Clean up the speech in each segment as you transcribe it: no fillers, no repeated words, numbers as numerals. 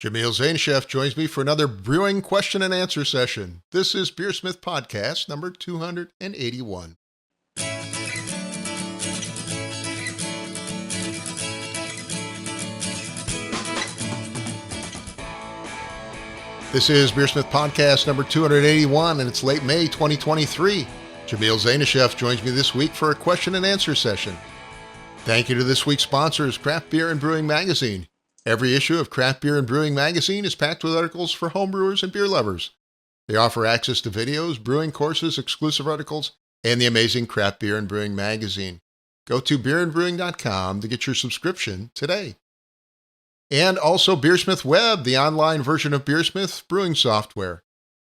Jamil Zainasheff joins me for another brewing question and answer session. This is BeerSmith Podcast number 281. This is BeerSmith Podcast number 281, and it's late May 2023. Jamil Zainasheff joins me this week for a question and answer session. Thank you to this week's sponsors, Craft Beer and Brewing Magazine. Every issue of Craft Beer and Brewing Magazine is packed with articles for homebrewers and beer lovers. They offer access to videos, brewing courses, exclusive articles, and the amazing Craft Beer and Brewing Magazine. Go to beerandbrewing.com to get your subscription today. And also BeerSmith Web, the online version of BeerSmith brewing software.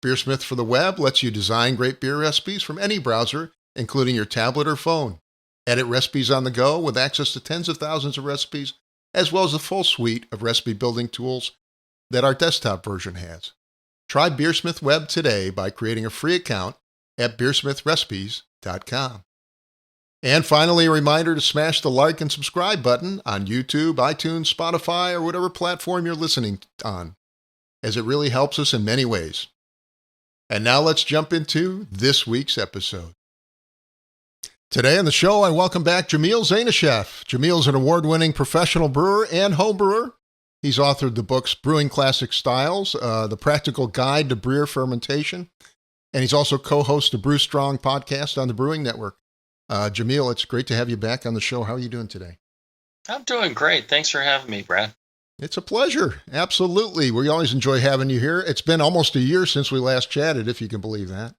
BeerSmith for the web lets you design great beer recipes from any browser, including your tablet or phone. Edit recipes on the go with access to tens of thousands of recipes, as well as a full suite of recipe building tools that our desktop version has. Try BeerSmith Web today by creating a free account at beersmithrecipes.com. And finally, a reminder to smash the like and subscribe button on YouTube, iTunes, Spotify, or whatever platform you're listening on, as it really helps us in many ways. And now let's jump into this week's episode. Today on the show, I welcome back Jamil Zainasheff. Jamil's an award-winning professional brewer and home brewer. He's authored the books Brewing Classic Styles, The Practical Guide to Beer Fermentation, and he's also co-host the Brew Strong podcast on the Brewing Network. Jamil, it's great to have you back on the show. How are you doing today? I'm doing great. Thanks for having me, Brad. It's a pleasure. Absolutely. We always enjoy having you here. It's been almost a year since we last chatted, if you can believe that.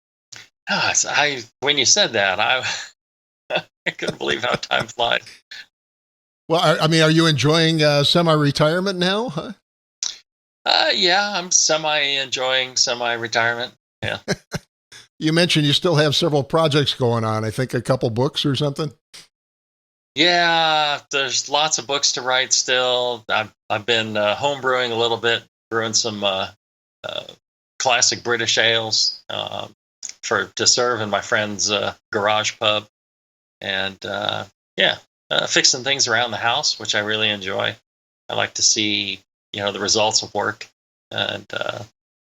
When you said that, I couldn't believe how time flies. Well, I mean, are you enjoying semi-retirement now? Huh? Yeah, I'm enjoying semi-retirement. Yeah. You mentioned you still have several projects going on. I think a couple books or something. Yeah, there's lots of books to write still. I've been homebrewing a little bit, brewing some classic British ales to serve in my friend's garage pub, and fixing things around the house, which I really enjoy. I like to see the results of work, and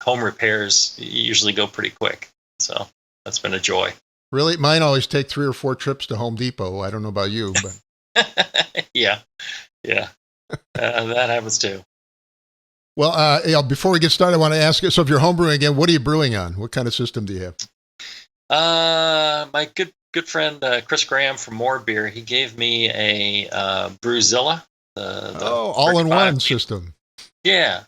home repairs usually go pretty quick. So that's been a joy. Really? Mine always take 3 or 4 trips to Home Depot. I don't know about you, but yeah. That happens too. Well, before we get started, I want to ask you, so if you're homebrewing again, what are you brewing on? What kind of system do you have? My good friend, Chris Graham from More Beer, he gave me a Brewzilla. The all-in-one system. Yeah.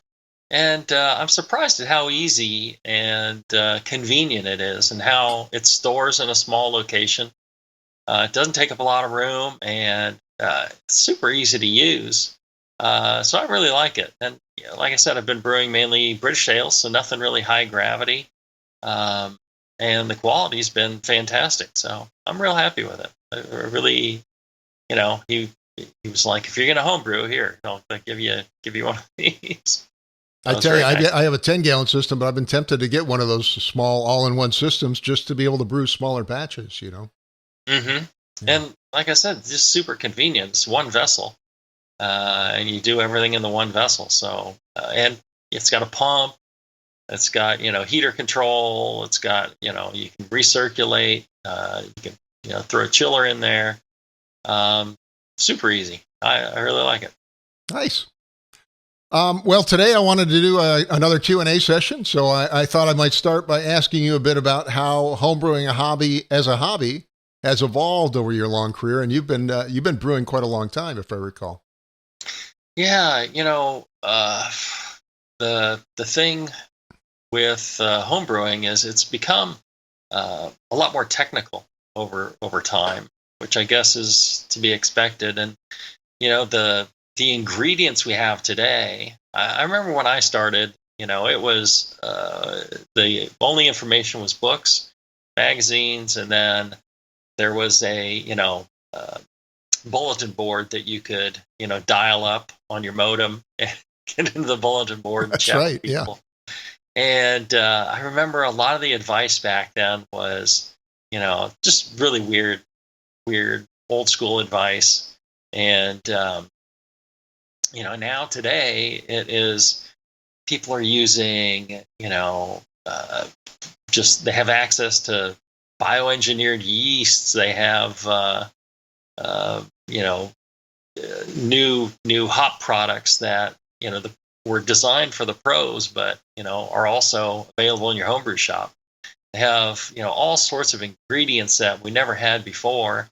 And I'm surprised at how easy and convenient it is, and how it stores in a small location. It doesn't take up a lot of room, and it's super easy to use. So I really like it. And like I said, I've been brewing mainly British ales, so nothing really high gravity. And the quality's been fantastic. So I'm real happy with it. I really, he was like, if you're going to homebrew, here, I'll give you one of these. I tell you, I have a 10-gallon system, but I've been tempted to get one of those small all-in-one systems just to be able to brew smaller batches, Mm-hmm. Yeah. And like I said, just super convenient. It's one vessel, and you do everything in the one vessel. So, and it's got a pump. It's got, heater control. It's got, you can recirculate. You can, throw a chiller in there. Super easy. I really like it. Nice. Well, today I wanted to do another Q&A session, so I thought I might start by asking you a bit about how homebrewing as a hobby has evolved over your long career, and you've been brewing quite a long time, if I recall. Yeah, the thing with homebrewing is it's become a lot more technical over time, which I guess is to be expected, and the ingredients we have today, I remember when I started, it was the only information was books, magazines, and then there was a, bulletin board that you could, dial up on your modem and get into the bulletin board and chat with people. Yeah. And I remember a lot of the advice back then was, just really weird old school advice. And, now today it is people are using, just they have access to bioengineered yeasts. They have, new hop products that were designed for the pros, but are also available in your homebrew shop. They have all sorts of ingredients that we never had before.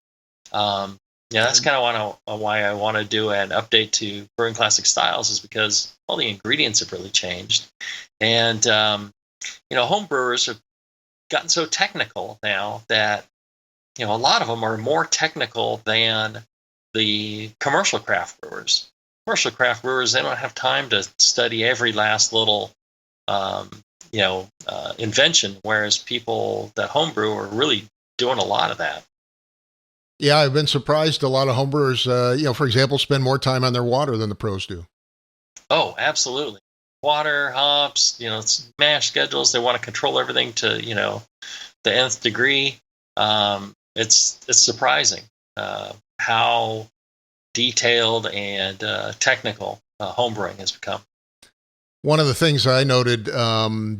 That's kind of why I want to do an update to Brewing Classic Styles, is because all the ingredients have really changed, and home brewers have gotten so technical now that a lot of them are more technical than the commercial craft brewers. Commercial craft brewers, they don't have time to study every last little invention, whereas people that homebrew are really doing a lot of that. Yeah, I've been surprised. A lot of homebrewers, for example, spend more time on their water than the pros do. Oh, absolutely. Water, hops, mash schedules. They want to control everything to, the nth degree. It's surprising how detailed and technical homebrewing has become. One of the things I noted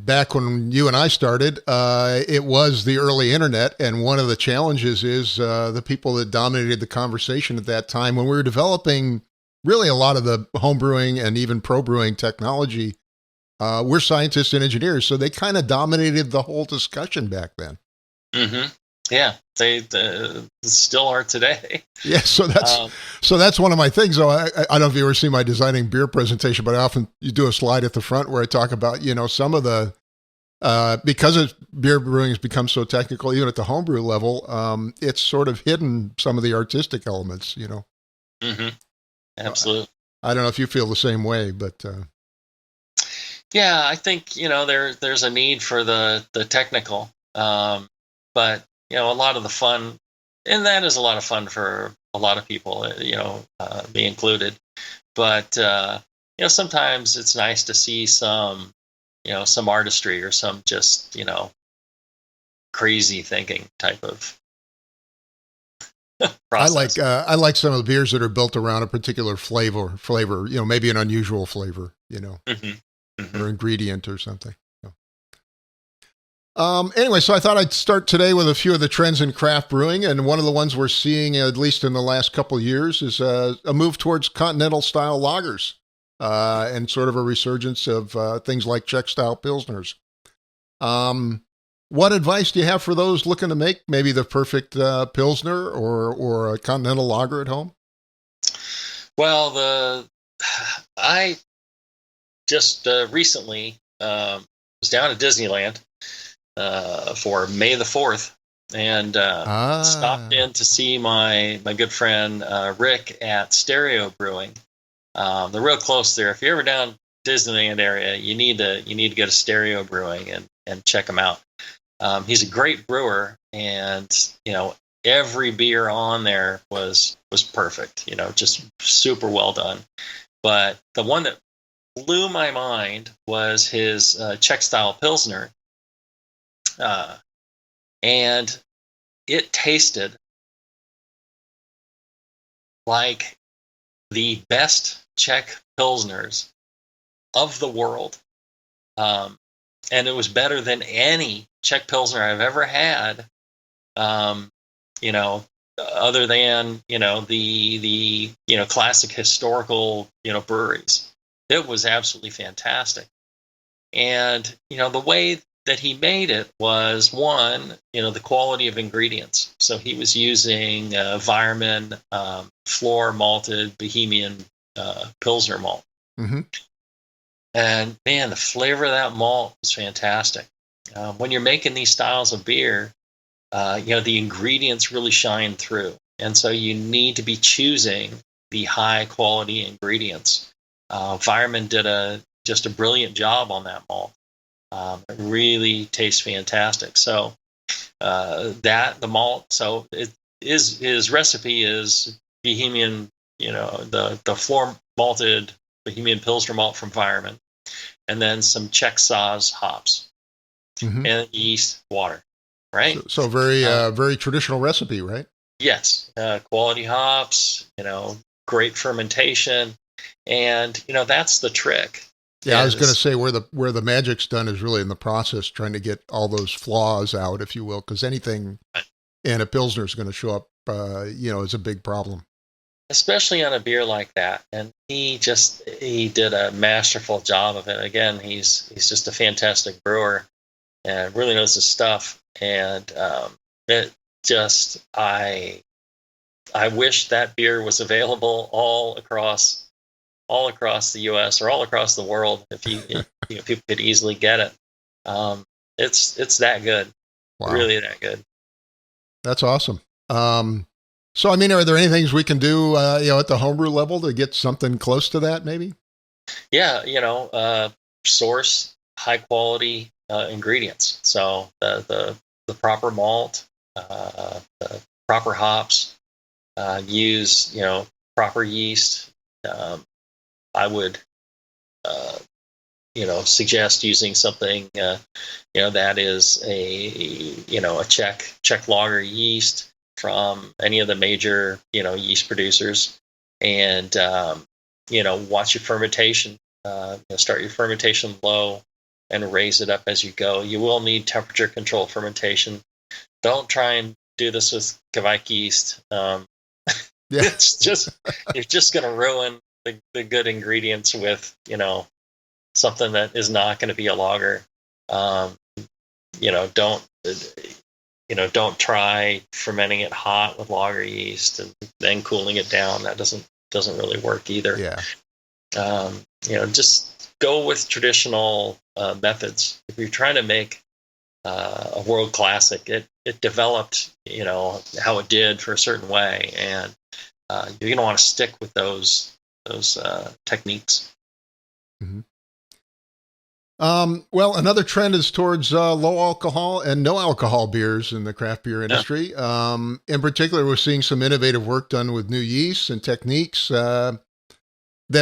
back when you and I started, it was the early internet. And one of the challenges is the people that dominated the conversation at that time when we were developing really a lot of the home brewing and even pro brewing technology. We're scientists and engineers, so they kind of dominated the whole discussion back then. Mm-hmm. Yeah, they still are today. Yeah, so that's one of my things. Though I don't know if you ever see my designing beer presentation, but I often you do a slide at the front where I talk about some of the because beer brewing has become so technical, even at the homebrew level, it's sort of hidden some of the artistic elements. Mm-hmm. Absolutely. I don't know if you feel the same way, but yeah, I think there's a need for the technical, but a lot of the fun, and that is a lot of fun for a lot of people, me included. But sometimes it's nice to see some artistry or some just crazy thinking type of process. I like some of the beers that are built around a particular flavor, maybe an unusual flavor, Mm-hmm. Mm-hmm. or ingredient or something. Anyway, so I thought I'd start today with a few of the trends in craft brewing. And one of the ones we're seeing, at least in the last couple of years, is a move towards continental style lagers and sort of a resurgence of things like Czech style Pilsners. What advice do you have for those looking to make maybe the perfect Pilsner or a continental lager at home? Well, I just recently was down at Disneyland for May the 4th and stopped in to see my good friend Rick at Stereo Brewing. They're real close there. If you're ever down Disneyland area, you need to go to Stereo Brewing and check him out. He's a great brewer, and every beer on there was perfect. Just super well done. But the one that blew my mind was his Czech style Pilsner. And it tasted like the best Czech Pilsners of the world. And it was better than any Czech Pilsner I've ever had, other than, the classic historical, breweries. It was absolutely fantastic. And, the way that he made it was, one, the quality of ingredients. So he was using Weirmann floor malted Bohemian Pilsner malt. Mm-hmm. And man, the flavor of that malt was fantastic. When you're making these styles of beer, the ingredients really shine through. And so you need to be choosing the high quality ingredients. Weirmann did just a brilliant job on that malt. It really tastes fantastic. So the malt, so his recipe is Bohemian, the floor malted Bohemian Pilsner malt from Weirmann, and then some Czech Saaz hops, mm-hmm. and yeast, water, right? So very traditional recipe, right? Yes, quality hops, great fermentation, and that's the trick. Yeah, I was going to say where the magic's done is really in the process, trying to get all those flaws out, if you will, because anything in a Pilsner is going to show up, is a big problem. Especially on a beer like that. And he did a masterful job of it. Again, he's just a fantastic brewer and really knows his stuff. And it just I wish that beer was available all across the U.S. or all across the world. If people could easily get it. It's that good. Wow. Really that good. That's awesome. So, I mean, are there any things we can do, at the homebrew level to get something close to that, maybe? Yeah, source high quality ingredients. So the proper malt, the proper hops, use proper yeast. I would suggest using something that is a Czech lager yeast from any of the major yeast producers, and watch your fermentation. Start your fermentation low and raise it up as you go. You will need temperature control fermentation. Don't try and do this with Kveik yeast. It's just you're just going to ruin the good ingredients with something that is not going to be a lager. Don't try fermenting it hot with lager yeast and then cooling it down. That doesn't really work either. Yeah. Just go with traditional methods. If you're trying to make a world classic, it developed, how it did for a certain way, and you're going to want to stick with those techniques. Mm-hmm. Well, another trend is towards low alcohol and no alcohol beers in the craft beer industry. Yeah. In particular, we're seeing some innovative work done with new yeasts and techniques that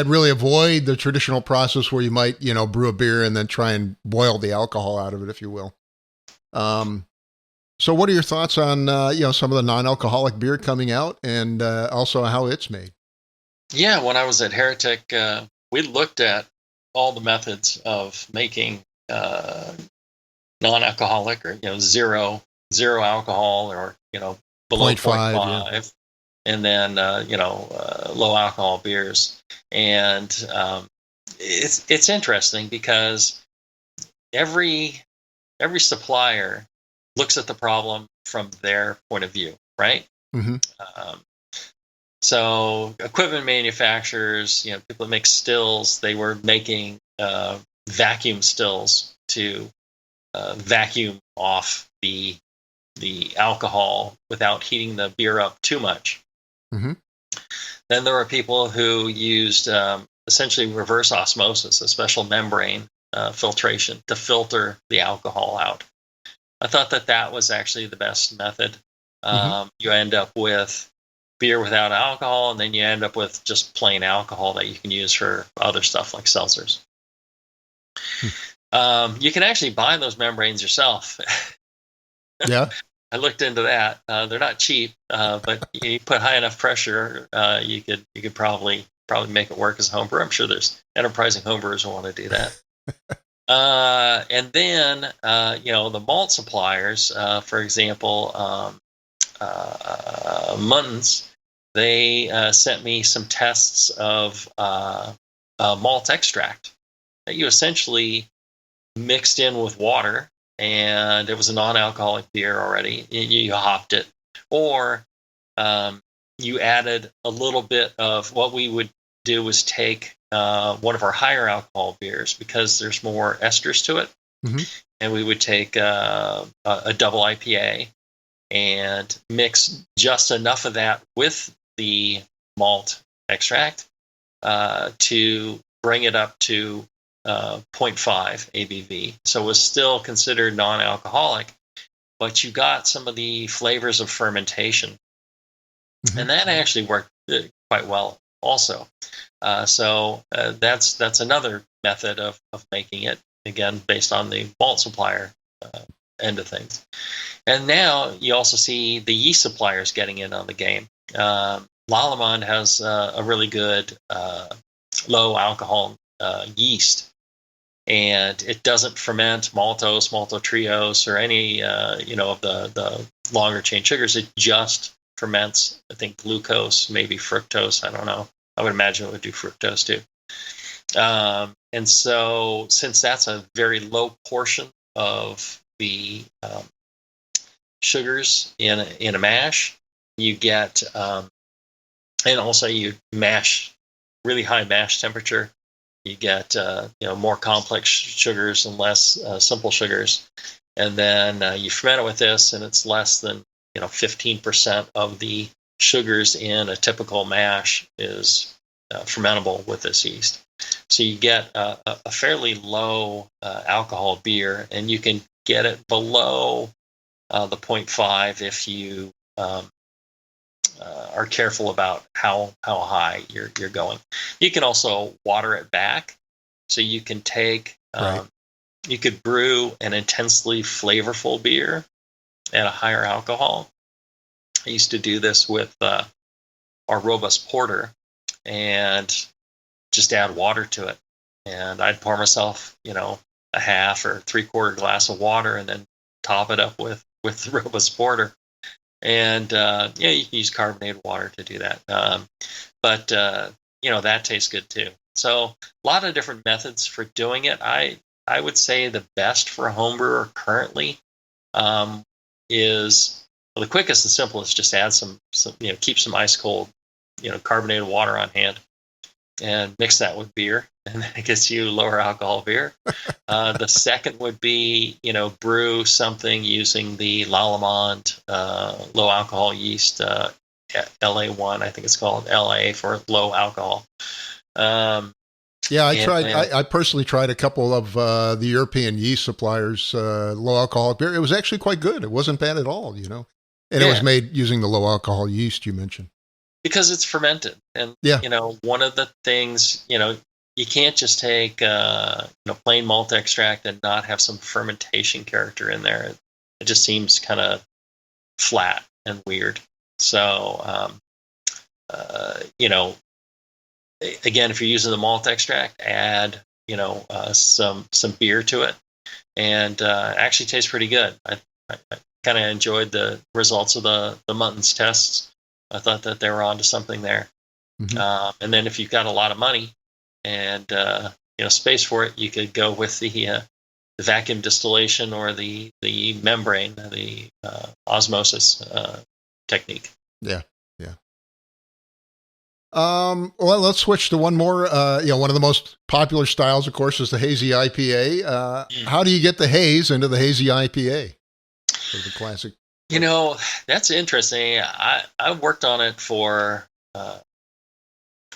really avoid the traditional process where you might, brew a beer and then try and boil the alcohol out of it, if you will. So what are your thoughts on, some of the non-alcoholic beer coming out and also how it's made? Yeah, when I was at Heretic, we looked at all the methods of making non-alcoholic or zero alcohol or below 0.5, yeah. And then low alcohol beers, and it's interesting because every supplier looks at the problem from their point of view, right? Mm-hmm. So equipment manufacturers, people that make stills, they were making vacuum stills to vacuum off the alcohol without heating the beer up too much. Mm-hmm. Then there were people who used essentially reverse osmosis, a special membrane filtration to filter the alcohol out. I thought that was actually the best method. Mm-hmm. You end up with beer without alcohol, and then you end up with just plain alcohol that you can use for other stuff like seltzers. You can actually buy those membranes yourself. Yeah. I looked into that. They're not cheap, but you put high enough pressure, you could probably make it work as a home brewer. I'm sure there's enterprising homebrewers who want to do that. And then the malt suppliers, for example, Muntons, they sent me some tests of malt extract that you essentially mixed in with water, and it was a non-alcoholic beer already. You hopped it, or you added a little bit of what we would do was take one of our higher alcohol beers, because there's more esters to it, mm-hmm. and we would take a double IPA and mix just enough of that with the malt extract to bring it up to 0.5 ABV. So it was still considered non-alcoholic, but you got some of the flavors of fermentation. Mm-hmm. And that actually worked quite well also. So that's another method of making it, again, based on the malt supplier end of things. And now you also see the yeast suppliers getting in on the game. Lallemand has a really good low alcohol yeast and it doesn't ferment maltose, maltotriose, or any of the longer chain sugars. It just ferments, I think, glucose, maybe fructose. I don't know. I would imagine it would do fructose too. And so, since that's a very low portion of the sugars in a mash, you get, and also you mash really high mash temperature. You get more complex sugars and less simple sugars, and then you ferment it with this, and it's less than 15% of the sugars in a typical mash is fermentable with this yeast. So you get a fairly low alcohol beer, and you can get it below the 0.5 if you are careful about how high you're going. You can also water it back, so you can take Right. you could brew an intensely flavorful beer at a higher alcohol. I used to do this with our robust porter, and just add water to it, and I'd pour myself a half or 3/4 glass of water, and then top it up with the robust porter. And you can use carbonated water to do that. But that tastes good too. So a lot of different methods for doing it. I would say the best for a home brewer currently is, the quickest and simplest. Just add some keep some ice cold carbonated water on hand, and mix that with beer, and that gets you lower alcohol beer. The second would be, brew something using the Lallemand low alcohol yeast, LA1, I think it's called, LA for low alcohol. Yeah, I personally tried a couple of the European yeast suppliers' low alcohol beer. It was actually quite good. It wasn't bad at all, and it was made using the low alcohol yeast you mentioned. Because it's fermented, and one of the things, you can't just take plain malt extract and not have some fermentation character in there. It just seems kind of flat and weird. So again, if you're using the malt extract, add some beer to it, and actually tastes pretty good. I kind of enjoyed the results of the Muntons tests. I thought that they were onto something there. Mm-hmm. And then if you've got a lot of money and space for it, you could go with the vacuum distillation or the membrane, the osmosis technique. Yeah. Well, let's switch to one more. One of the most popular styles, of course, is the Hazy IPA. How do you get the Haze into the Hazy IPA? So the classic. That's interesting. I worked on it for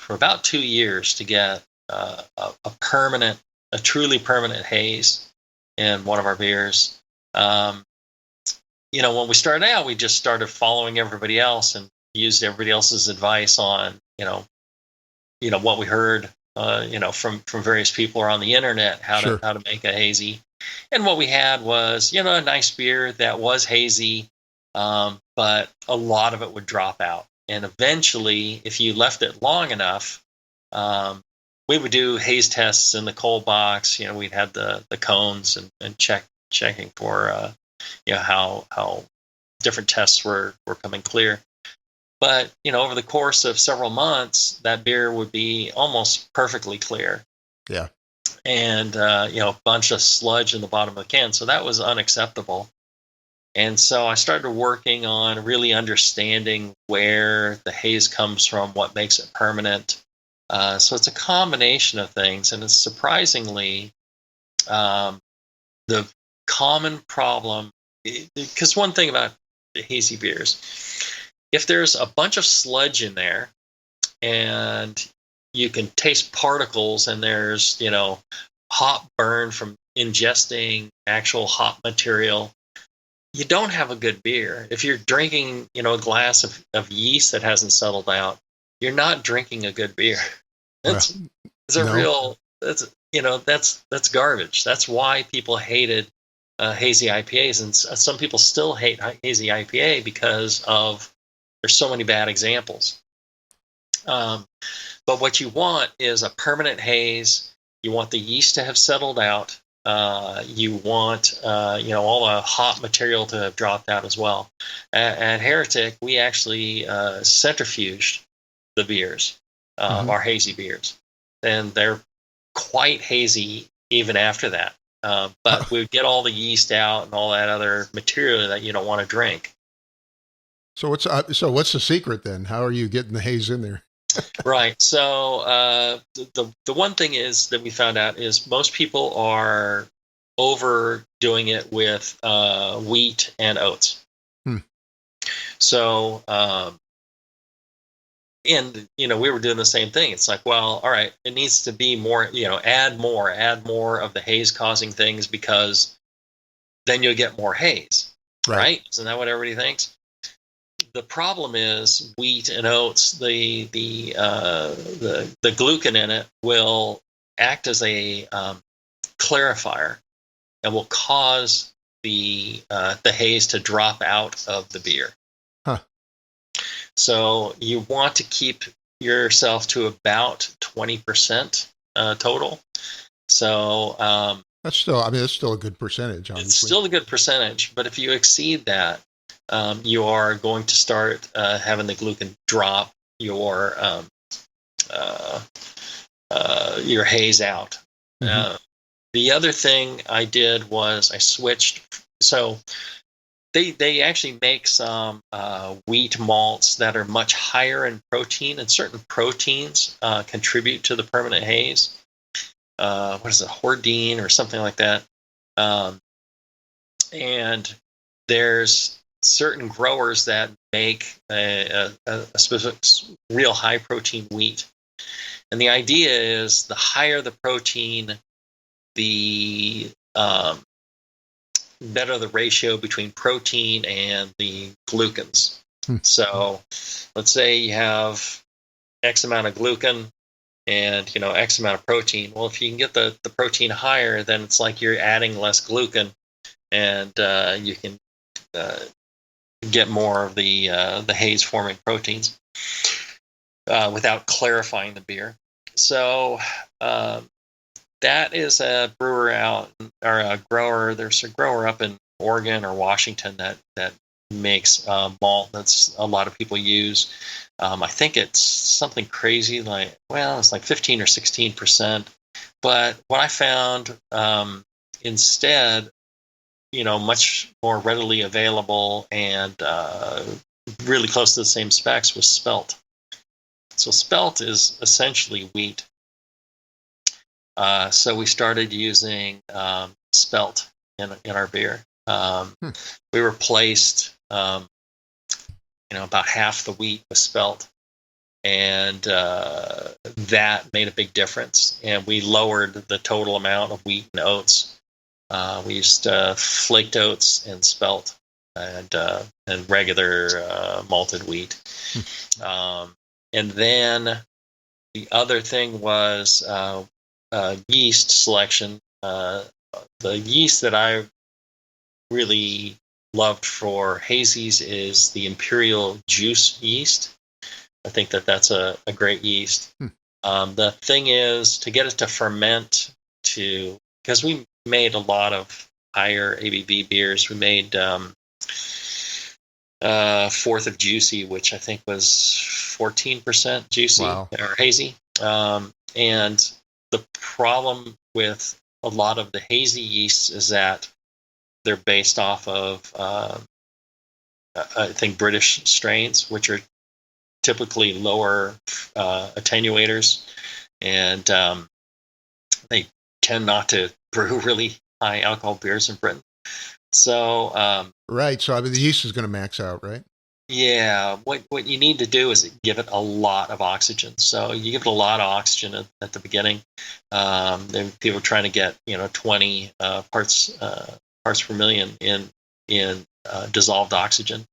about 2 years to get a truly permanent haze in one of our beers. When we started out, we just started following everybody else and used everybody else's advice on what we heard from various people around the internet how to make a hazy. And what we had was a nice beer that was hazy, but a lot of it would drop out. And eventually, if you left it long enough, we would do haze tests in the cold box. We'd have the cones and checking for how different tests were coming clear. But over the course of several months, that beer would be almost perfectly clear. Yeah. And a bunch of sludge in the bottom of the can, so that was unacceptable. And so I started working on really understanding where the haze comes from, what makes it permanent. So it's a combination of things, and it's surprisingly the common problem. Because one thing about the hazy beers, if there's a bunch of sludge in there, and you can taste particles, and there's hop burn from ingesting actual hop material, you don't have a good beer. If you're drinking a glass of yeast that hasn't settled out, you're not drinking a good beer. That's garbage. That's why people hated hazy IPAs, and some people still hate hazy IPA because of there's so many bad examples. But what you want is a permanent haze. You want the yeast to have settled out. You want all the hot material to have dropped out as well. At Heretic, we actually centrifuged the beers, our hazy beers, and they're quite hazy even after that. But we would get all the yeast out and all that other material that you don't want to drink. So what's the secret then? How are you getting the haze in there? Right. So the one thing is that we found out is most people are overdoing it with wheat and oats. So and we were doing the same thing. It's like, well, all right, it needs to be more. Add more of the haze causing things, because then you'll get more haze. Right? Isn't that what everybody thinks? The problem is wheat and oats. The gluten in it will act as a clarifier and will cause the haze to drop out of the beer. So you want to keep yourself to about 20% total. So that's still a good percentage. Obviously. It's still a good percentage, but if you exceed that, you are going to start having the gluten drop your haze out. The other thing I did was I switched. So they actually make some wheat malts that are much higher in protein, and certain proteins contribute to the permanent haze. What is it, Hordine or something like that? And there's certain growers that make a specific real high protein wheat. And the idea is the higher the protein, the better the ratio between protein and the glucans. So let's say you have X amount of glucan and X amount of protein. Well, if you can get the protein higher, then it's like you're adding less glucan, and you can get more of the haze forming proteins without clarifying the beer. So that is a brewer out, or a grower. There's a grower up in Oregon or Washington that makes malt that's a lot of people use. I think it's something crazy it's like 15 or 16%. But what I found instead, much more readily available and really close to the same specs, was spelt. So spelt is essentially wheat. So we started using spelt in our beer. We replaced about half the wheat with spelt, and that made a big difference. And we lowered the total amount of wheat and oats. We used flaked oats and spelt, and regular malted wheat. And then the other thing was yeast selection. The yeast that I really loved for hazies is the Imperial Juice yeast. I think that's a great yeast. The thing is to get it to ferment, because we made a lot of higher ABV beers. We made 4th of Juicy, which I think was 14% juicy. Wow. Or hazy. And the problem with a lot of the hazy yeasts is that they're based off of, I think, British strains, which are typically lower attenuators, and they tend not to brew really high alcohol beers in Britain. So right. So the yeast is going to max out, right? Yeah. What you need to do is give it a lot of oxygen. So you give it a lot of oxygen at the beginning. Then people are trying to get 20 parts per million in dissolved oxygen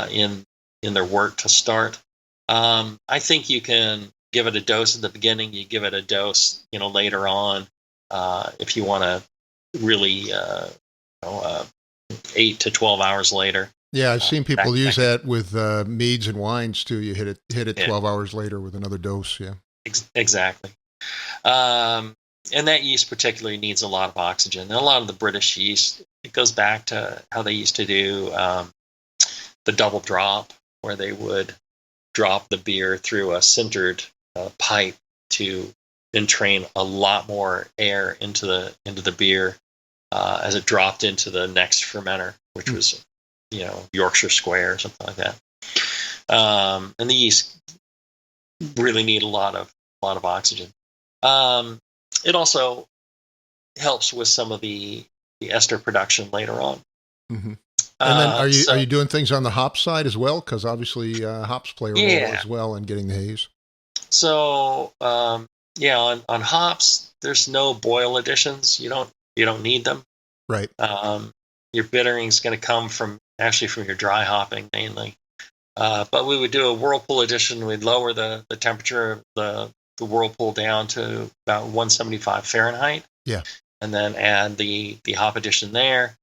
in their wort to start. I think you can give it a dose at the beginning. You give it a dose later on if you want to really 8 to 12 hours later. Yeah, I've seen people use that with meads and wines too. You hit it 12 hours later with another dose. Yeah, exactly. and that yeast particularly needs a lot of oxygen. And a lot of the British yeast, it goes back to how they used to do the double drop, where they would drop the beer through a sintered pipe to entrain a lot more air into the beer as it dropped into the next fermenter, which was Yorkshire Square or something like that. And the yeast really need a lot of oxygen. It also helps with some of the ester production later on. Mm-hmm. And then are you doing things on the hop side as well? Because obviously hops play a role as well in getting the haze. So on hops, there's no boil additions. You don't need them. Right. Your bittering is going to come from your dry hopping mainly. But we would do a whirlpool addition. We'd lower the temperature of the whirlpool down to about 175 Fahrenheit. Yeah. And then add the hop addition there.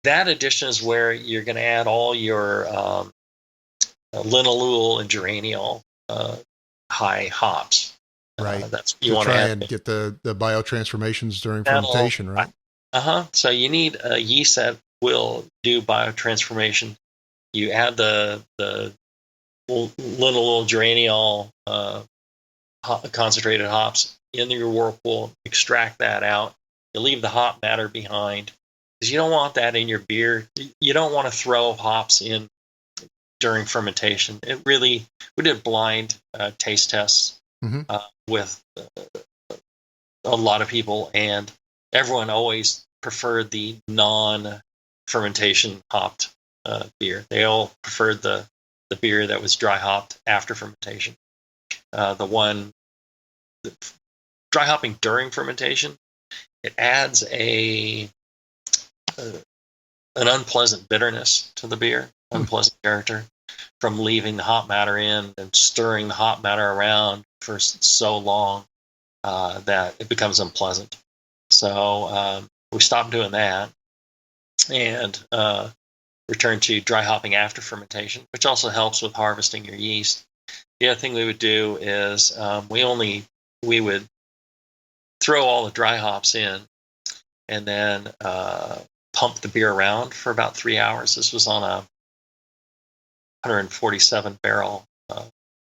That addition is where you're going to add all your linalool and geraniol high hops. Right. That's you want to try and get the biotransformations during fermentation, right? So you need a yeast that will do biotransformation. You add the linalool geraniol concentrated hops in your whirlpool, extract that out. You leave the hop matter behind, because you don't want that in your beer. You don't want to throw hops in during fermentation. We did blind taste tests with a lot of people, and everyone always preferred the non-fermentation hopped beer. They all preferred the beer that was dry hopped after fermentation. Dry hopping during fermentation, it adds an unpleasant bitterness to the beer, unpleasant character from leaving the hop matter in and stirring the hop matter around for so long that it becomes unpleasant. So we stopped doing that and returned to dry hopping after fermentation, which also helps with harvesting your yeast. The other thing we would do is we would throw all the dry hops in and then pump the beer around for about 3 hours. This was on a 147 barrel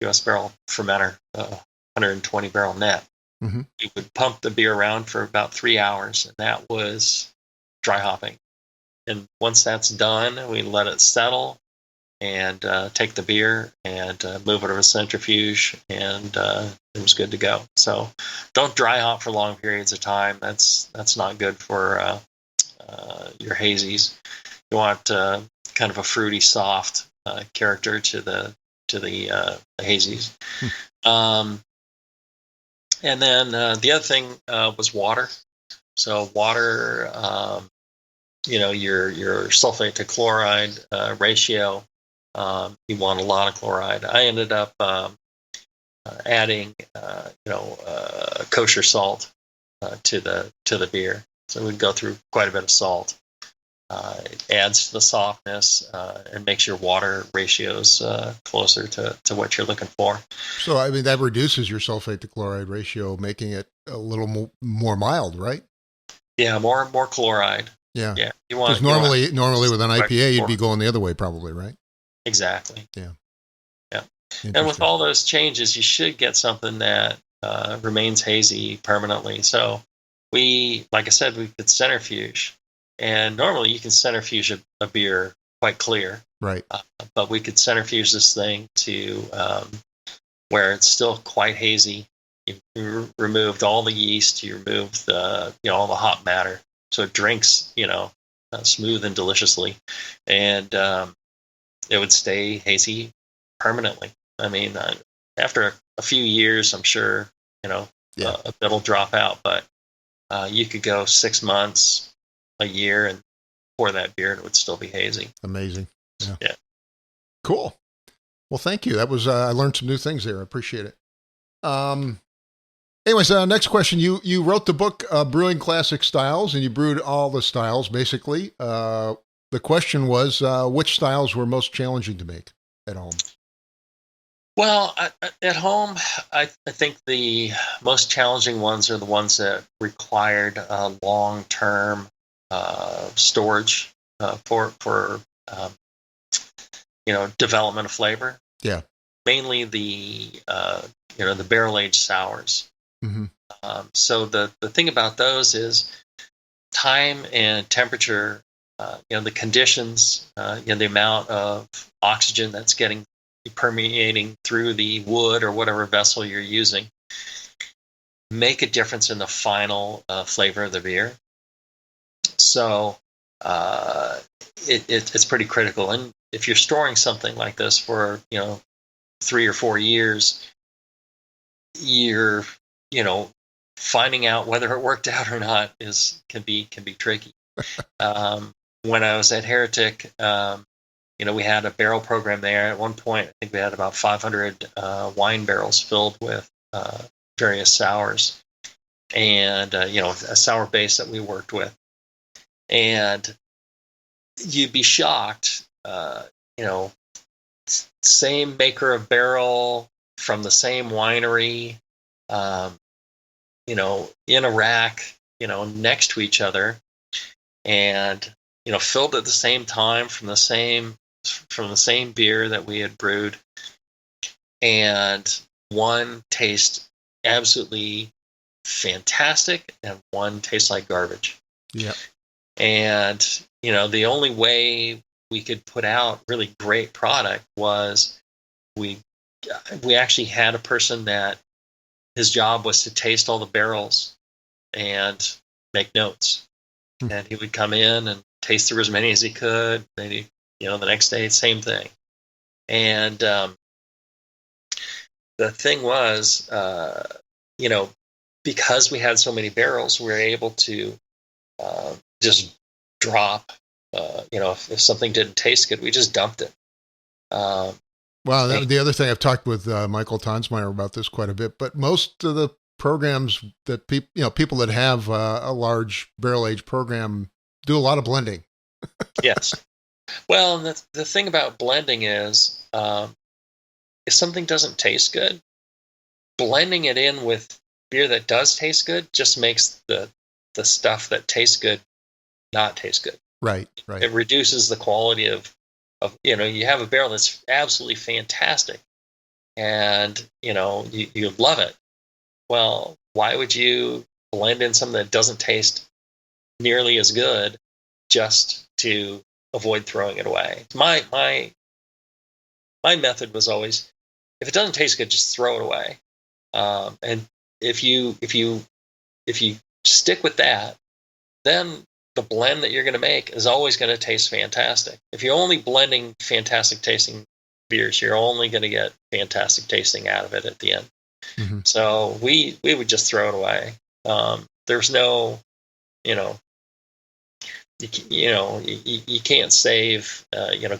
US barrel fermenter, 120 barrel net. Mm-hmm. We would pump the beer around for about 3 hours, and that was dry hopping. And once that's done, we let it settle and take the beer and move it over a centrifuge, and it was good to go. So don't dry hop for long periods of time. That's not good for your hazies. You want kind of a fruity, soft character to the hazies. And then the other thing was water. So water, your sulfate to chloride ratio. You want a lot of chloride. I ended up adding, kosher salt to the beer. So we'd go through quite a bit of salt. It adds to the softness and makes your water ratios closer to what you're looking for. So, I mean, that reduces your sulfate to chloride ratio, making it a little more mild, right? Yeah, more chloride. Yeah. Because normally with an IPA, you'd be going the other way probably, right? Exactly. Yeah. And with all those changes, you should get something that remains hazy permanently. So like I said, we could centrifuge. And normally you can centrifuge a beer quite clear. Right. But we could centrifuge this thing to where it's still quite hazy. You removed all the yeast, you removed all the hop matter. So it drinks, smooth and deliciously. And it would stay hazy permanently. I mean, after a few years, I'm sure, a bit will drop out. But you could go 6 months, a year, and pour that beer, and it would still be hazy. Amazing. Yeah. Cool. Well, thank you. That was I learned some new things there. I appreciate it. Anyways, next question. You wrote the book Brewing Classic Styles, and you brewed all the styles basically. The question was, which styles were most challenging to make at home? Well, at home, I think the most challenging ones are the ones that required long-term storage for um, development of flavor. Yeah. Mainly the barrel aged sours. Mm-hmm. So the thing about those is time and temperature. The conditions. The amount of oxygen that's getting permeating through the wood or whatever vessel you're using make a difference in the final flavor of the beer. So it's pretty critical. And if you're storing something like this for 3 or 4 years, you're finding out whether it worked out or not can be tricky. When I was at Heretic, we had a barrel program there. At one point, I think we had about 500 wine barrels filled with various sours, and a sour base that we worked with. And you'd be shocked, same maker of barrel from the same winery, in a rack, next to each other, and filled at the same time from the same beer that we had brewed, and one tastes absolutely fantastic and one tastes like garbage. Yeah. And the only way we could put out really great product was we actually had a person that his job was to taste all the barrels and make notes. And he would come in and taste through as many as he could. Maybe, the next day, same thing. And the thing was, because we had so many barrels, we were able to just drop. If something didn't taste good, we just dumped it. The other thing, I've talked with Michael Tonsmeyer about this quite a bit, but most of the programs that people that have a large barrel age program do a lot of blending. Yes. Well, the thing about blending is, if something doesn't taste good, blending it in with beer that does taste good just makes the stuff that tastes good not taste good. Right. It reduces the quality of you have a barrel that's absolutely fantastic, and you love it. Well, why would you blend in something that doesn't taste nearly as good just to avoid throwing it away? My method was always, if it doesn't taste good, just throw it away. And if you stick with that, then the blend that you're going to make is always going to taste fantastic. If you're only blending fantastic tasting beers, you're only going to get fantastic tasting out of it at the end. Mm-hmm. So we would just throw it away. There's no, you can't save,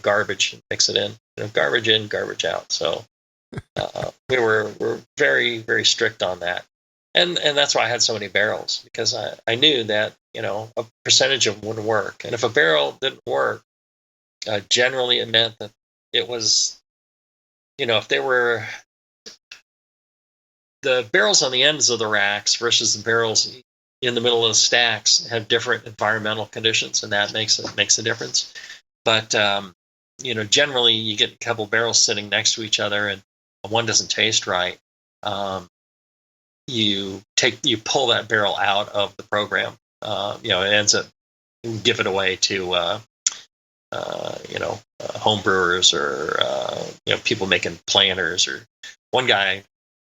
garbage and mix it in. Garbage in, garbage out. So we're very, very strict on that. And that's why I had so many barrels, because I knew that, a percentage of them wouldn't work. And if a barrel didn't work, generally it meant that it was, if they were the barrels on the ends of the racks versus the barrels in the middle of the stacks have different environmental conditions, and that makes a difference. But, generally you get a couple barrels sitting next to each other and one doesn't taste right. You pull that barrel out of the program. It ends up, give it away to home brewers or people making planters. Or one guy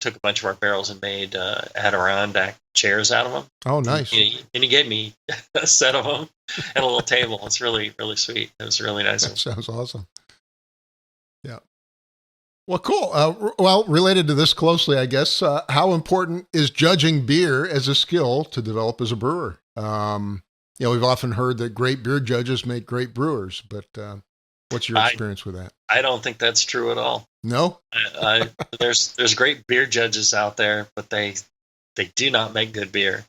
took a bunch of our barrels and made Adirondack chairs out of them. Oh, nice! And he gave me a set of them and a little table. It's really, really sweet. It was really nice. That sounds awesome. Yeah. Well, cool. Related to this closely, I guess, how important is judging beer as a skill to develop as a brewer? We've often heard that great beer judges make great brewers, but what's your experience with that? I don't think that's true at all. No? There's great beer judges out there, but they do not make good beer.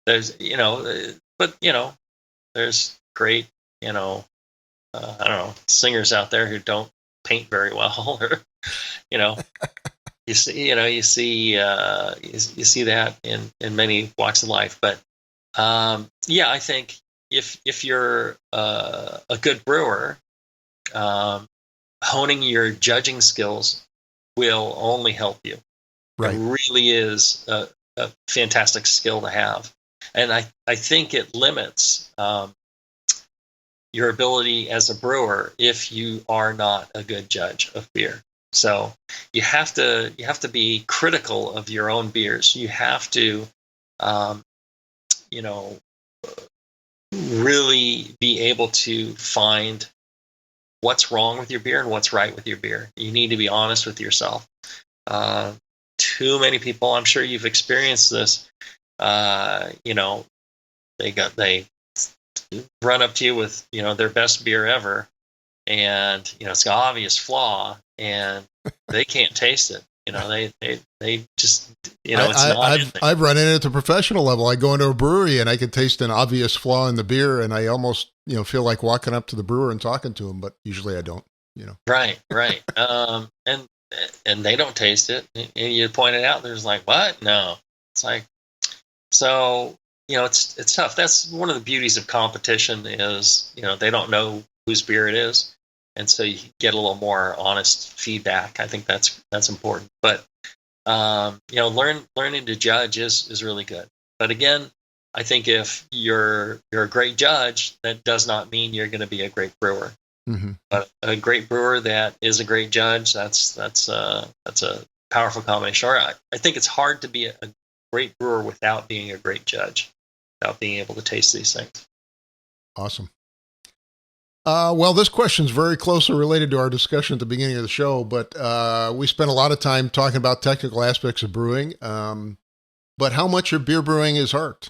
There's great, I don't know, singers out there who don't paint very well or you know, you see that in many walks of life. But yeah, I think if you're a good brewer, honing your judging skills will only help you. Right. It really is a fantastic skill to have, and I think it limits your ability as a brewer if you are not a good judge of beer. So you have to be critical of your own beers. You have to, um, you know, really be able to find what's wrong with your beer and what's right with your beer. You need to be honest with yourself. Uh, Too many people, I'm sure you've experienced this. You know, they run up to you with their best beer ever, and it's an obvious flaw, and they can't taste it. They just it's not in there. I've run in at the professional level. I go into a brewery and I can taste an obvious flaw in the beer, and I almost feel like walking up to the brewer and talking to him, but usually I don't. Right. And they don't taste it, and you point it out. There's like, what? No. It's like, so it's tough. That's one of the beauties of competition is they don't know whose beer it is, and so you get a little more honest feedback. I think that's important. But learning to judge is really good. But again, I think if you're a great judge, that does not mean you're going to be a great brewer. Mm-hmm. But a great brewer that is a great judge, that's a powerful combination. Or I think it's hard to be a great brewer without being a great judge, without being able to taste these things. Awesome. Well, this question is very closely related to our discussion at the beginning of the show, but we spent a lot of time talking about technical aspects of brewing. But how much of beer brewing is art?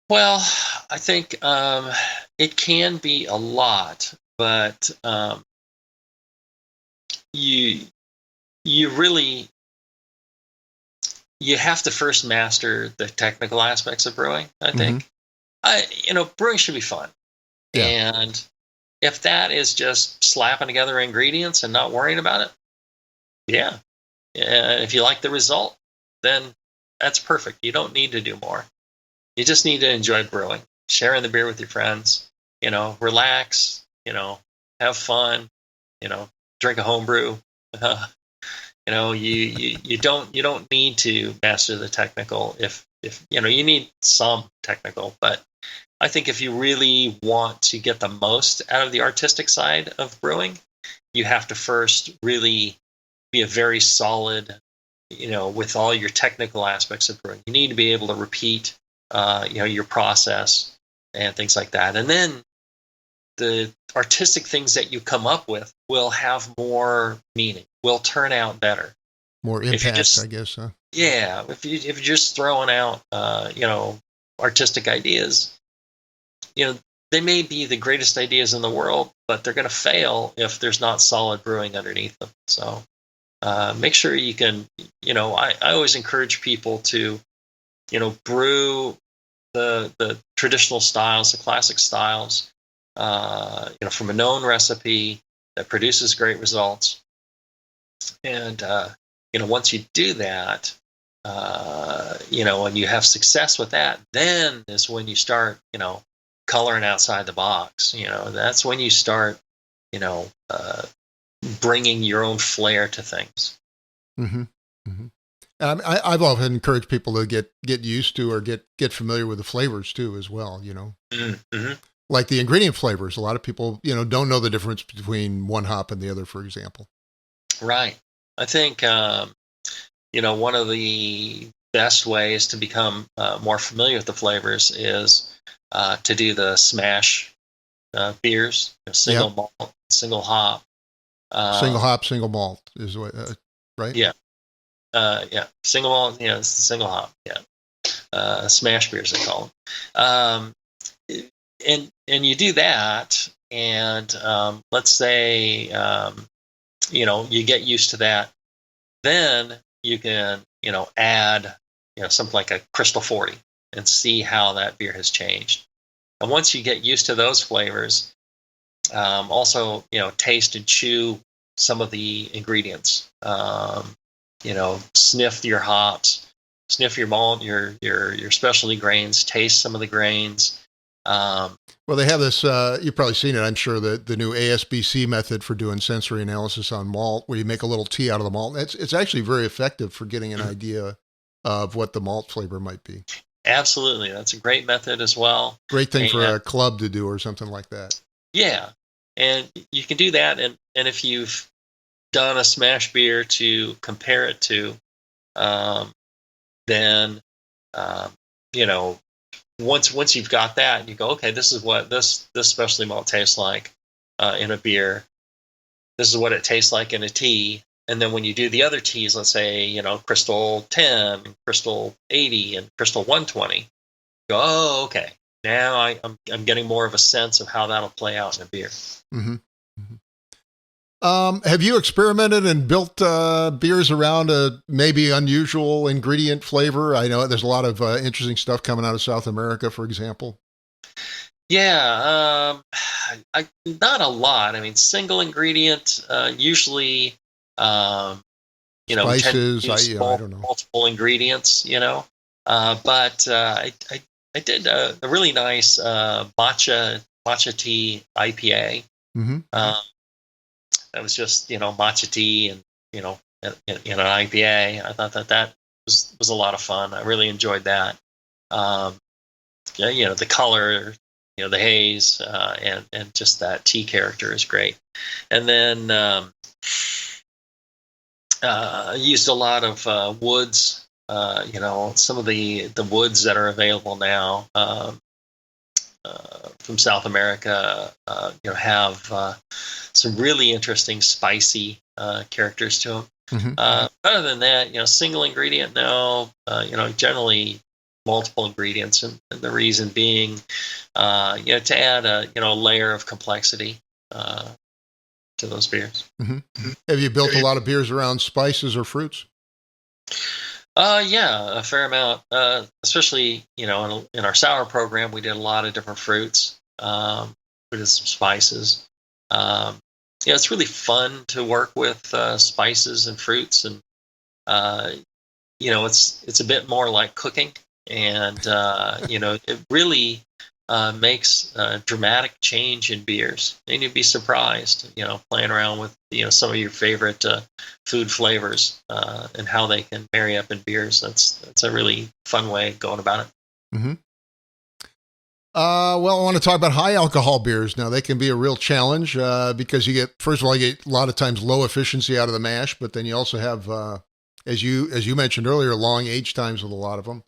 Well, I think it can be a lot, but you really have to first master the technical aspects of brewing. I think brewing should be fun, and if that is just slapping together ingredients and not worrying about it, if you like the result, then that's perfect. You don't need to do more. You just need to enjoy brewing, sharing the beer with your friends, relax, have fun, drink a homebrew. You don't need to master the technical if you need some technical, but I think if you really want to get the most out of the artistic side of brewing, you have to first really be a very solid, with all your technical aspects of brewing. You need to be able to repeat your process and things like that. And then the artistic things that you come up with will have more meaning, will turn out better. More impact, I guess, huh? Yeah. If you're just throwing out, artistic ideas, they may be the greatest ideas in the world, but they're going to fail if there's not solid brewing underneath them. So make sure you can, I always encourage people to, brew the traditional styles, the classic styles, from a known recipe that produces great results. And, once you do that, and you have success with that, then is when you start, coloring outside the box. That's when you start, bringing your own flair to things. Mm-hmm. Mm-hmm. I've often encouraged people to get used to or get familiar with the flavors too, as well. Mm-hmm. Like the ingredient flavors. A lot of people, don't know the difference between one hop and the other, for example. Right. I think, one of the best ways to become more familiar with the flavors is to do the smash beers, single malt, single hop. Single hop, single malt is what, right? Yeah. Single malt, it's the single hop. Yeah. Smash beers, they call them. And you do that, and let's say, you get used to that. Then you can, add, something like a Crystal 40 and see how that beer has changed. And once you get used to those flavors, Also, taste and chew some of the ingredients. Sniff your hops, sniff your malt, your specialty grains, taste some of the grains. Well, they have this, you've probably seen it, I'm sure, the new ASBC method for doing sensory analysis on malt, where you make a little tea out of the malt. It's actually very effective for getting an idea of what the malt flavor might be. Absolutely. That's a great method as well. Great thing for a club to do or something like that. Yeah. And you can do that. And if you've done a smash beer to compare it to, then, once you've got that, you go, okay, this is what this specialty malt tastes like in a beer. This is what it tastes like in a tea. And then when you do the other teas, let's say, Crystal 10, Crystal 80, and Crystal 120, you go, oh, okay. Now I'm getting more of a sense of how that'll play out in a beer. Mm-hmm. Mm-hmm. Have you experimented and built beers around a maybe unusual ingredient flavor? I know there's a lot of interesting stuff coming out of South America, for example. Yeah, not a lot. I mean, single ingredient, usually, Spices, we tend to use I don't know. multiple ingredients, but I did a really nice matcha tea IPA. Mm-hmm. That was just matcha tea and in an IPA. I thought that was a lot of fun. I really enjoyed that. The color, the haze, and just that tea character is great. And then I used a lot of woods. Some of the woods that are available now from South America, have some really interesting spicy characters to them. Mm-hmm. Other than that, single ingredient, no. Generally multiple ingredients, and the reason being, to add a layer of complexity to those beers. Mm-hmm. Mm-hmm. Have you built a lot of beers around spices or fruits? Yeah, a fair amount. Especially, in our sour program, we did a lot of different fruits. We did some spices. It's really fun to work with spices and fruits, and it's a bit more like cooking, and it really makes a dramatic change in beers, and you'd be surprised, playing around with some of your favorite food flavors and how they can marry up in beers. That's a really fun way of going about it. Mm-hmm. Well, I want to talk about high alcohol beers. Now, they can be a real challenge because first of all, you get a lot of times low efficiency out of the mash, but then you also have, as you mentioned earlier, long age times with a lot of them.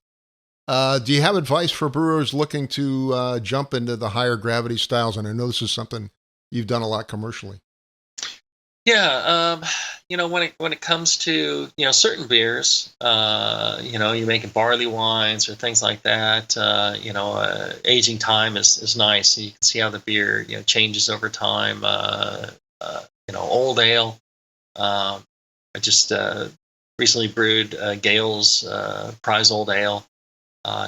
Do you have advice for brewers looking to jump into the higher gravity styles? And I know this is something you've done a lot commercially. Yeah, when it comes to certain beers, you're making barley wines or things like that. Aging time is nice. So you can see how the beer changes over time. Old ale. I just recently brewed Gale's Prize Old Ale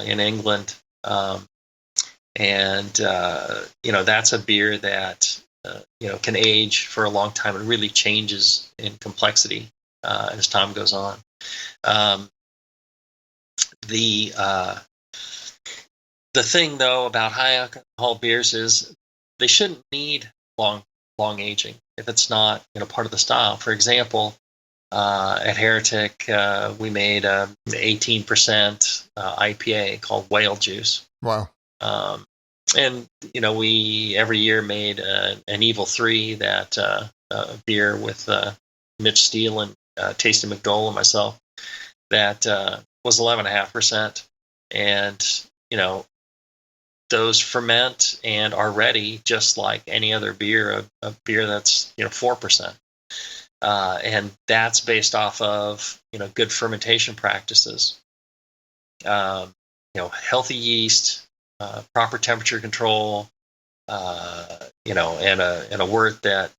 in England, and that's a beer that can age for a long time and really changes in complexity as time goes on. The thing though about high alcohol beers is they shouldn't need long aging if it's not part of the style. For example, at Heretic, we made an 18% IPA called Whale Juice. Wow. And we every year made an Evil 3, that beer with Mitch Steele and Tasty McDole and myself, that was 11.5%, and those ferment and are ready just like any other beer, a beer that's 4%, and that's based off of good fermentation practices, healthy yeast. Proper temperature control, and a wort that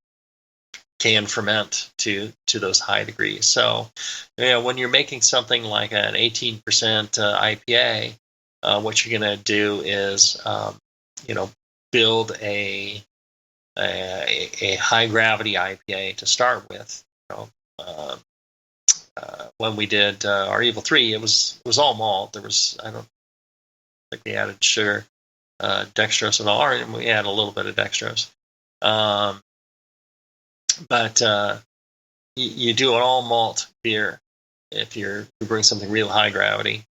can ferment to those high degrees. So, when you're making something like an 18% IPA, what you're going to do is, build a a high gravity IPA to start with. When we did our Evil 3, it was all malt. I don't think we added sugar, dextrose at all, or we added a little bit of dextrose. But you do an all malt beer if you bring something real high gravity.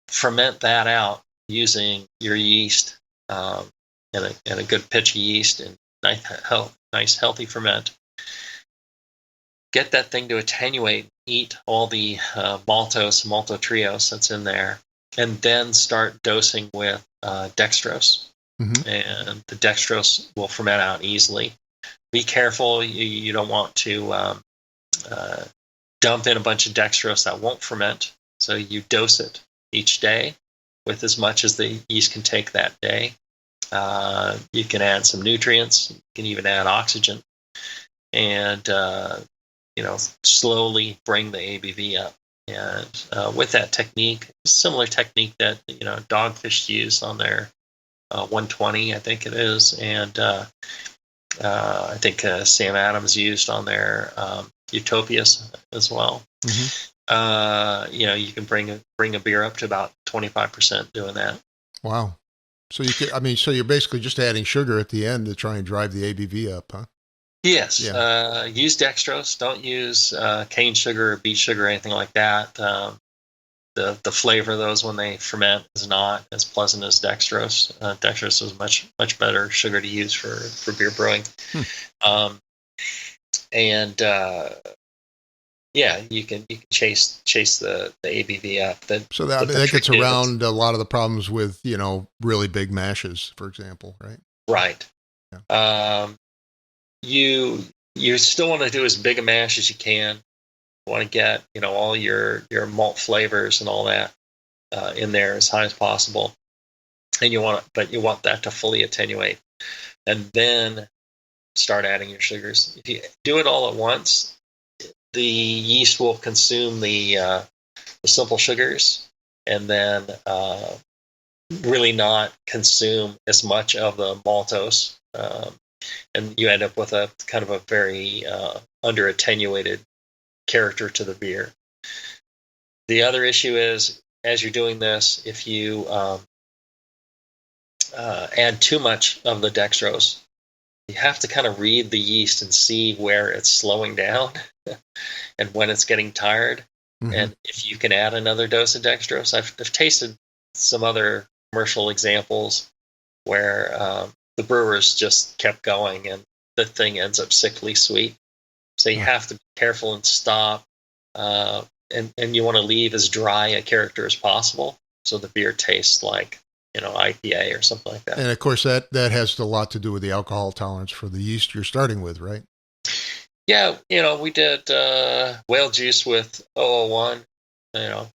Ferment that out using your yeast and a good pitch of yeast and nice healthy ferment. Get that thing to attenuate, eat all the maltotriose that's in there, and then start dosing with dextrose. Mm-hmm. And the dextrose will ferment out easily. Be careful, you don't want to dump in a bunch of dextrose that won't ferment. So you dose it each day with as much as the yeast can take that day. You can add some nutrients. You can even add oxygen. And slowly bring the ABV up. And with that technique, similar technique that Dogfish use on their 120, I think it is, and I think Sam Adams used on their Utopias as well. Mm-hmm. You can bring a beer up to about 25% doing that. Wow. So so you're basically just adding sugar at the end to try and drive the ABV up, huh? Yes. Yeah. Use dextrose. Don't use cane sugar or beet sugar or anything like that. The flavor of those when they ferment is not as pleasant as dextrose. Dextrose is much better sugar to use for beer brewing. You can chase the ABV up. So that gets around a lot of the problems with really big mashes, for example, right? Right. Yeah. You still want to do as big a mash as you can. You want to get all your malt flavors and all that in there as high as possible, and you want that to fully attenuate, and then start adding your sugars. If you do it all at once, the yeast will consume the simple sugars, and then really not consume as much of the maltose. And you end up with a kind of a very under attenuated character to the beer. The other issue is, as you're doing this, if you add too much of the dextrose, you have to kind of read the yeast and see where it's slowing down and when it's getting tired. Mm-hmm. And if you can add another dose of dextrose, I've tasted some other commercial examples where the brewers just kept going and the thing ends up sickly sweet. So you have to be careful and stop. And you want to leave as dry a character as possible so the beer tastes like, IPA or something like that. And of course that has a lot to do with the alcohol tolerance for the yeast you're starting with, right? Yeah. We did whale juice with 001, the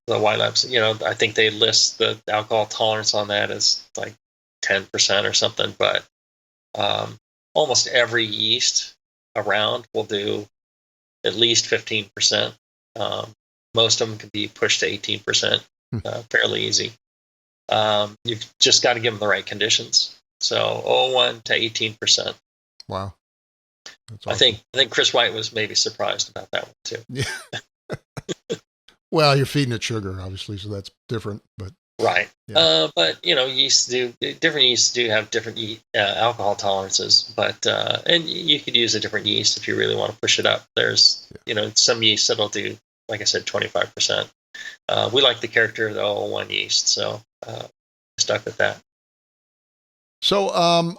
White Labs. I think they list the alcohol tolerance on that as like 10% or something, but almost every yeast around will do at least 15%. Most of them can be pushed to 18%, fairly easy. You've just got to give them the right conditions. So 0.01 to 18%. Wow. That's awesome. I think Chris White was maybe surprised about that one too. Yeah. Well, you're feeding it sugar, obviously, so that's different, but. Right. Yeah. But different yeasts do have different alcohol tolerances, but and you could use a different yeast if you really want to push it up. There's some yeast that'll do, like I said, 25%. We like the character of the 001 yeast, so stuck with that. So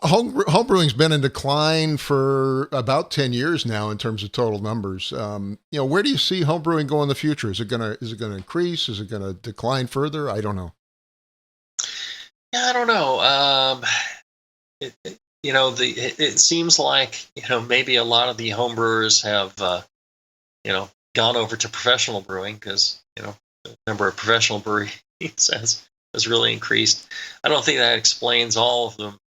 homebrewing's been in decline for about 10 years now in terms of total numbers. Where do you see homebrewing go in the future? Is it gonna increase? Is it gonna decline further? I don't know. Yeah, I don't know. It seems like maybe a lot of the homebrewers have gone over to professional brewing because the number of professional breweries has really increased. I don't think that explains all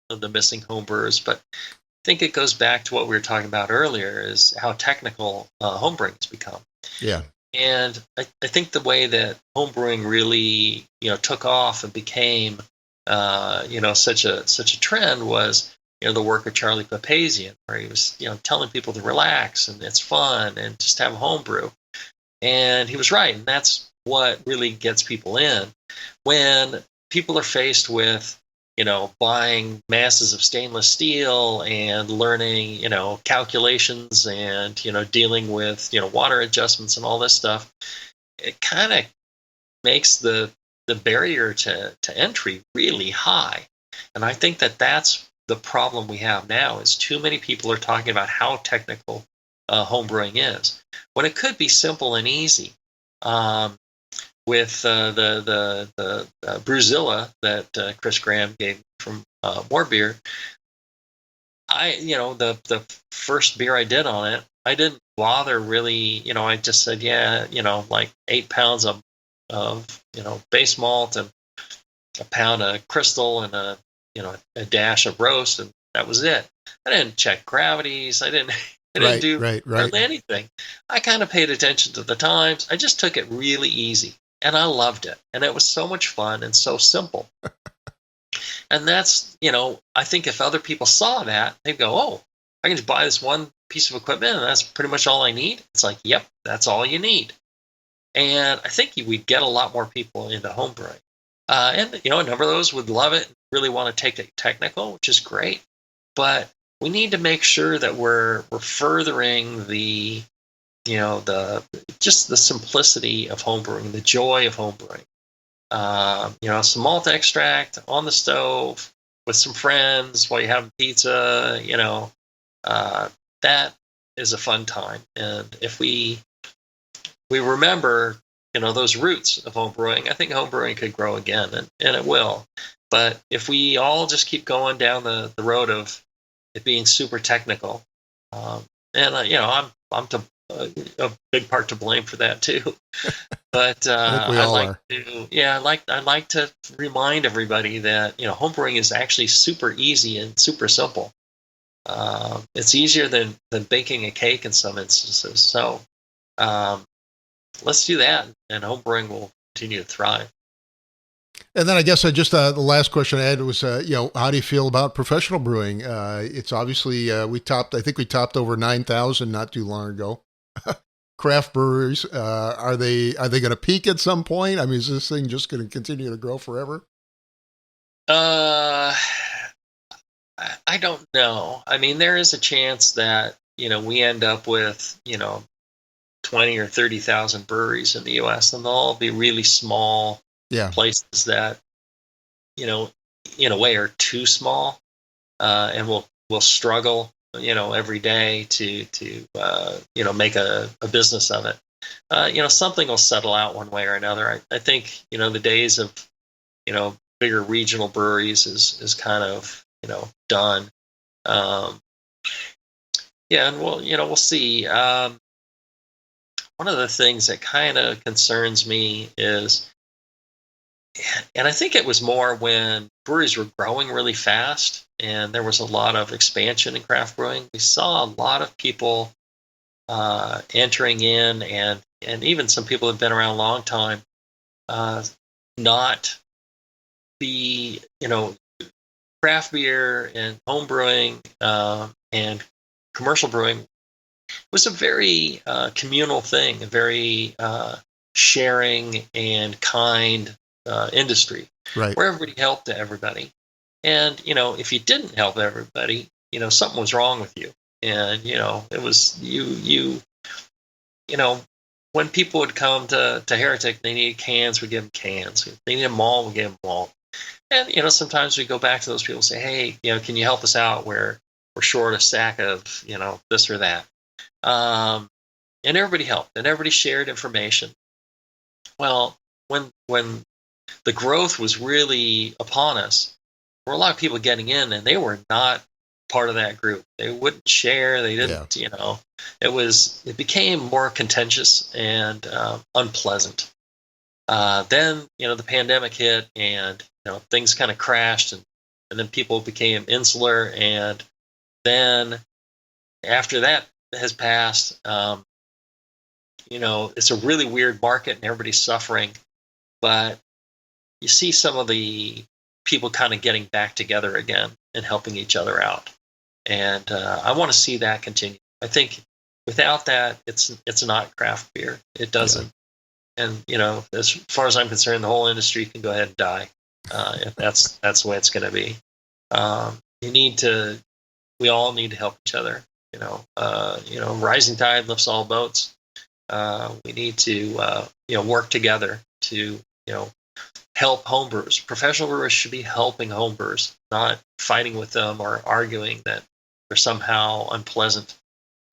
of the missing homebrewers, but I think it goes back to what we were talking about earlier: is how technical homebrewing has become. Yeah. And I think the way that homebrewing really took off and became such a trend was the work of Charlie Papazian, where he was, telling people to relax and it's fun and just have a homebrew. And he was right. And that's what really gets people in. When people are faced with, buying masses of stainless steel and learning, calculations and, dealing with, water adjustments and all this stuff, it kind of makes the barrier to entry really high. And I think that's the problem we have now is too many people are talking about how technical homebrewing is, when it could be simple and easy. With the Brewzilla that Chris Graham gave from More Beer, the first beer I did on it, I didn't bother really. I just said, like 8 pounds of base malt and a pound of crystal and a dash of roast, and that was it. I didn't check gravities. I didn't do hardly anything. I kind of paid attention to the times. I just took it really easy. And I loved it. And it was so much fun and so simple. And that's, I think if other people saw that, they'd go, oh, I can just buy this one piece of equipment and that's pretty much all I need. It's like, yep, that's all you need. And I think we'd get a lot more people into homebrewing. And, a number of those would love it and really want to take it technical, which is great. But we need to make sure that we're furthering the just the simplicity of homebrewing, the joy of homebrewing. Some malt extract on the stove with some friends while you're having pizza, that is a fun time. And if we remember, those roots of homebrewing, I think homebrewing could grow again, and it will. But if we all just keep going down the road of it being super technical, I'm a big part to blame for that too. But I like to remind everybody that homebrewing is actually super easy and super simple. It's easier than baking a cake in some instances. So let's do that, and homebrewing will continue to thrive. And then I guess the last question I had was, how do you feel about professional brewing? It's obviously I think we topped over 9,000 not too long ago. Craft breweries, are they going to peak at some point? I mean, is this thing just going to continue to grow forever? I don't know. I mean, there is a chance that we end up with 20 or 30,000 breweries in the U.S. and they'll all be really small places that in a way are too small, and will struggle every day to make a business of it. Something will settle out one way or another. I think the days of bigger regional breweries is kind of done. And we'll see. One of the things that kind of concerns me is, and I think it was more when breweries were growing really fast and there was a lot of expansion in craft brewing. We saw a lot of people entering in, and even some people have been around a long time, not be, craft beer and home brewing and commercial brewing was a very communal thing, a very sharing and kind industry, right, where everybody helped everybody. And if you didn't help everybody, something was wrong with you. And it was you when people would come to Heretic, they needed cans, we give them cans. If they needed malt, we gave them malt. And sometimes we go back to those people and say, hey, can you help us out? We're short a sack of this or that. And everybody helped, and everybody shared information. Well, when the growth was really upon us, there were a lot of people getting in, and they were not part of that group. They wouldn't share. They didn't, it became more contentious and unpleasant. Then, the pandemic hit, and things kind of crashed, and then people became insular. And then after that has passed, it's a really weird market, and everybody's suffering. But you see some of the people kind of getting back together again, and helping each other out. And I want to see that continue. I think without that, it's not craft beer. It doesn't. Yeah. And as far as I'm concerned, the whole industry can go ahead and die if that's the way it's going to be. We all need to help each other. Rising tide lifts all boats. We need to work together to help homebrewers. Professional brewers should be helping homebrewers, not fighting with them or arguing that they're somehow unpleasant.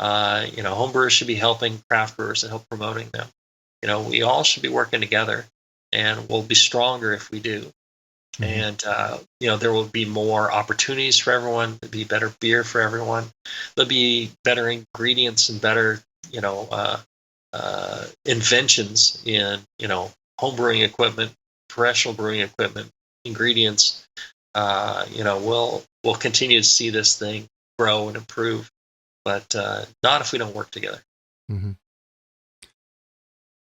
Homebrewers should be helping craft brewers and help promoting them. We all should be working together, and we'll be stronger if we do. Mm-hmm. And there will be more opportunities for everyone. There'll be better beer for everyone. There'll be better ingredients and better inventions in home brewing equipment, professional brewing equipment, ingredients. We'll continue to see this thing grow and improve, but not if we don't work together. Mm-hmm.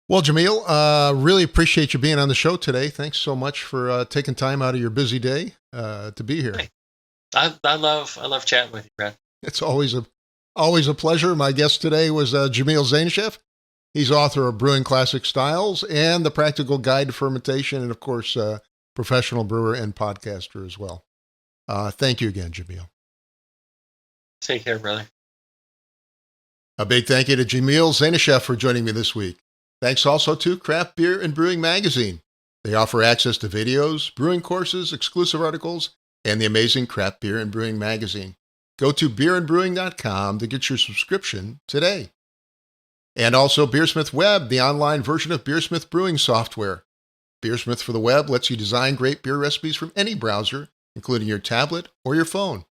Well, Jamil, really appreciate you being on the show today. Thanks so much for taking time out of your busy day to be here. Hey, I love chatting with you, Brad. It's always a pleasure. My guest today was Jamil Zainasheff. He's author of Brewing Classic Styles and The Practical Guide to Fermentation, and of course, professional brewer and podcaster as well. Thank you again, Jamil. Take care, brother. A big thank you to Jamil Zainasheff for joining me this week. Thanks also to Craft Beer and Brewing Magazine. They offer access to videos, brewing courses, exclusive articles, and the amazing Craft Beer and Brewing Magazine. Go to beerandbrewing.com to get your subscription today. And also BeerSmith Web, the online version of BeerSmith brewing software. BeerSmith for the web lets you design great beer recipes from any browser, including your tablet or your phone.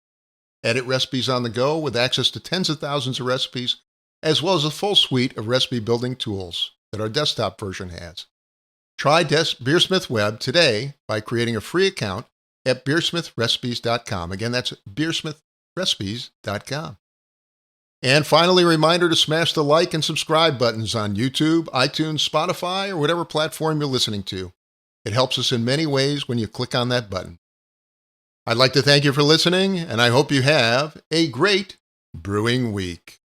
Edit recipes on the go with access to tens of thousands of recipes, as well as a full suite of recipe building tools that our desktop version has. Try BeerSmith Web today by creating a free account at beersmithrecipes.com. Again, that's beersmithrecipes.com. And finally, a reminder to smash the like and subscribe buttons on YouTube, iTunes, Spotify, or whatever platform you're listening to. It helps us in many ways when you click on that button. I'd like to thank you for listening, and I hope you have a great brewing week.